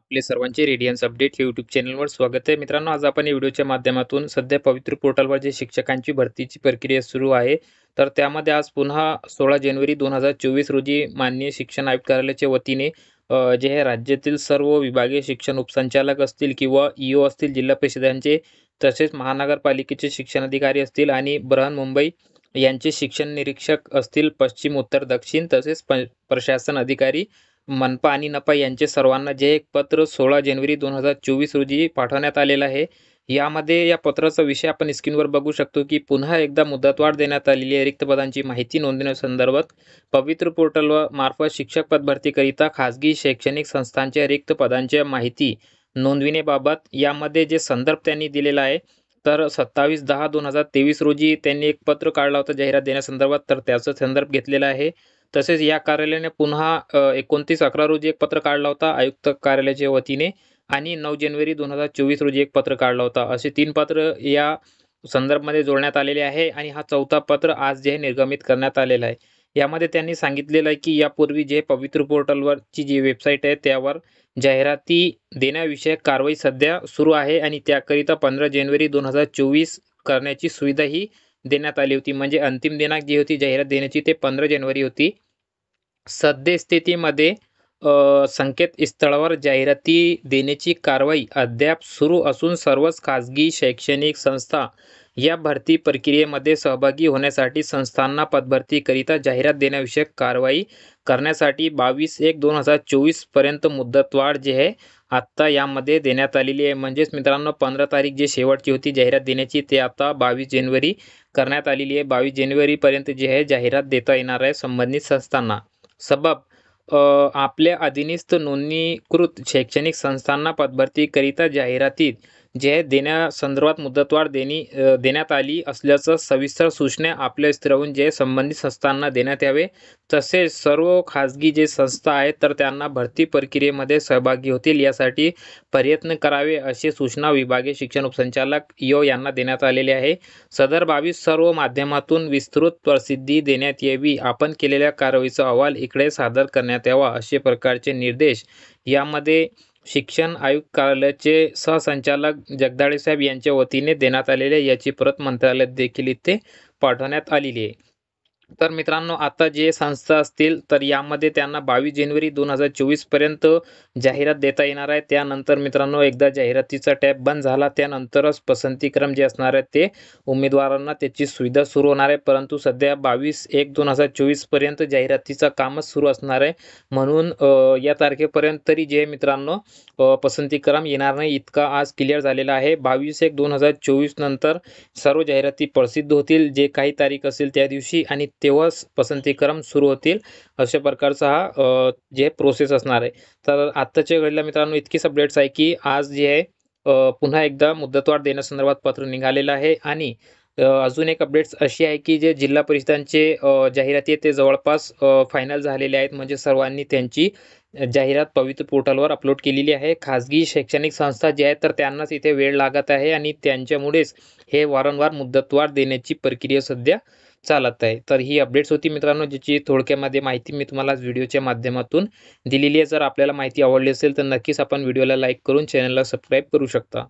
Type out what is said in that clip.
आपले सर्वांचे Radiance update YouTube चॅनलवर स्वागत आहे. मित्रांनो, आज आपण या व्हिडिओच्या माध्यमातून सध्या पवित्र पोर्टलवर जे शिक्षकांची भरतीची प्रक्रिया सुरू आहे, तर त्यामध्ये आज पुन्हा 16 जानेवारी 2024 रोजी माननीय शिक्षण आयुक्त कार्यालयाच्या वतीने जे हे राज्यातील सर्व विभागीय शिक्षण उपसंचालक असतील किंवा ईओ असतील, जिल्हा परिषदांचे, तसेच महानगरपालिकेचे शिक्षणाधिकारी असतील आणि बृहन्मुंबई यांचे शिक्षण निरीक्षक असतील, पश्चिम, उत्तर, दक्षिण, तसेच प्रशासन अधिकारी मनपा आणि नपा यांचे सर्वांना जे एक पत्र 16 जानेवारी 2024 रोजी पाठवण्यात आलेलं आहे. यामध्ये या पत्राचा विषय आपण स्क्रीनवर बघू शकतो की पुन्हा एकदा मुदतवाढ देण्यात आलेली आहे. रिक्त पदांची माहिती नोंदवण्यासंदर्भात पवित्र पोर्टलवर मार्फत शिक्षक पद भरतीकरिता खाजगी शैक्षणिक संस्थांच्या रिक्त पदांच्या माहिती नोंदविण्याबाबत यामध्ये जे संदर्भ त्यांनी दिलेला आहे, तर 27/10/2023 रोजी त्यांनी एक पत्र काढला होता जाहिरात देण्यासंदर्भात, तर त्याचा संदर्भ घेतलेला आहे. तसेच या कार्यालयाने पुन्हा 29/11 रोजी एक पत्र काढला होता आयुक्त कार्यालयाच्या वतीने आणि 9 जानेवारी 2024 रोजी एक पत्र काढला होता. असे 3 पत्र या संदर्भामध्ये जोडण्यात आलेले आहे आणि हा 4था पत्र आज जे निर्गमित करण्यात आलेला आहे. यामध्ये त्यांनी सांगितलेलं आहे की यापूर्वी जे पवित्र पोर्टलवरची जी वेबसाईट आहे त्यावर जाहिराती देण्याविषयक कारवाई सध्या सुरू आहे आणि त्याकरिता 15 जानेवारी 2024 करण्याची सुविधाही देण्यात आली होती. म्हणजे अंतिम दिनांक जी होती जाहिरात देण्याची ते 15 जानेवारी होती. सद्यस्थितीमध्ये संकेतस्थळावर जाहिराती देण्याची कारवाई अद्याप सुरू असून सर्वच खाजगी शैक्षणिक संस्था या भरती प्रक्रियेमध्ये सहभागी होण्यासाठी संस्थांना पदभरतीकरिता जाहिरात देण्याविषयक कारवाई करण्यासाठी 22/1/2024 पर्यंत मुदतवाढ जी आहे आत्ता यामध्ये देण्यात आलेली आहे. म्हणजेच मित्रांनो, 15 तारीख जी शेवटची होती जाहिरात देण्याची ते आता 22 जानेवारी करण्यात आलेली आहे. 22 जानेवारीपर्यंत जे आहे जाहिरात देता येणार आहे संबंधित संस्थांना. सबब आपल्या अधीनस्थ नोंदणीकृत शैक्षणिक संस्थांना पदभरतीकरिता जाहिरातीत जे देण्यासंदर्भात मुदतवाढ देण्यात आली असल्याचं सविस्तर सूचना आपल्या स्तरावरून जे संबंधित संस्थांना देण्यात यावे. तसेच सर्व खाजगी जे संस्था आहेत तर त्यांना भरती प्रक्रियेमध्ये सहभागी होतील यासाठी प्रयत्न करावे अशी सूचना विभागीय शिक्षण उपसंचालक ईओ यांना देण्यात आलेली आहे. सदर बाबी सर्व माध्यमातून विस्तृत प्रसिद्धी देण्यात यावी. आपण केलेल्या कारवाईचा अहवाल इकडे सादर करण्यात यावा असे प्रकारचे निर्देश यामध्ये शिक्षण आयुक्त कार्यालयाचे सहसंचालक जगदाळे साहेब यांच्या वतीने देण्यात आलेले याची प्रत मंत्रालयात देखील इथे पाठवण्यात आलेली आहे. तर मित्रांनो, आता जे संस्था असतील तर यामध्ये त्यांना 22 जानेवारी 2024 पर्यंत जाहिरात देता येणार आहे. त्यानंतर मित्रांनो, एकदा जाहिरातीचा टॅब बंद झाला त्यानंतरच पसंतीक्रम जे असणार आहे ते उमेदवारांना त्याची सुविधा सुरू होणार आहे. परंतु सध्या 22/1/2024 पर्यंत जाहिरातीचं कामच सुरू असणार आहे. म्हणून या तारखेपर्यंत तरी जे मित्रांनो पसंतीक्रम येणार नाही इतका आज क्लिअर झालेला आहे. 22/1/2024 नंतर सर्व जाहिराती प्रसिद्ध होतील जे काही तारीख असेल त्या दिवशी आणि तेव्हाच पसंतीक्रम सुरू होतील. अशा प्रकारचा हा जे प्रोसेस असणार आहे. तर आत्ताच्या घडीला मित्रांनो इतकीच अपडेट्स आहे की आज जे आहे पुन्हा एकदा मुदतवाढ देण्यासंदर्भात पत्र निघालेलं आहे आणि अजून एक अपडेट्स अशी आहे की जे जिल्हा परिषदांचे जाहिराती आहेत ते जवळपास फायनल झालेले आहेत. म्हणजे सर्वांनी त्यांची जाहिरात पवित्र पोर्टलवर अपलोड केलेली आहे. खाजगी शैक्षणिक संस्था जे आहेत तर त्यांनाच इथे वेळ लागत आहे आणि त्यांच्यामुळेच हे वारंवार मुदतवाढ देण्याची प्रक्रिया सध्या चालत आहे. तर ही अपडेट्स होती मित्रांनो, ज्याची थोडक्यामध्ये माहिती मी तुम्हाला व्हिडिओच्या माध्यमातून दिलेली आहे. जर आपल्याला माहिती आवडली असेल तर नक्कीच आपण व्हिडिओला लाईक करून चॅनलला सबस्क्राईब करू शकता.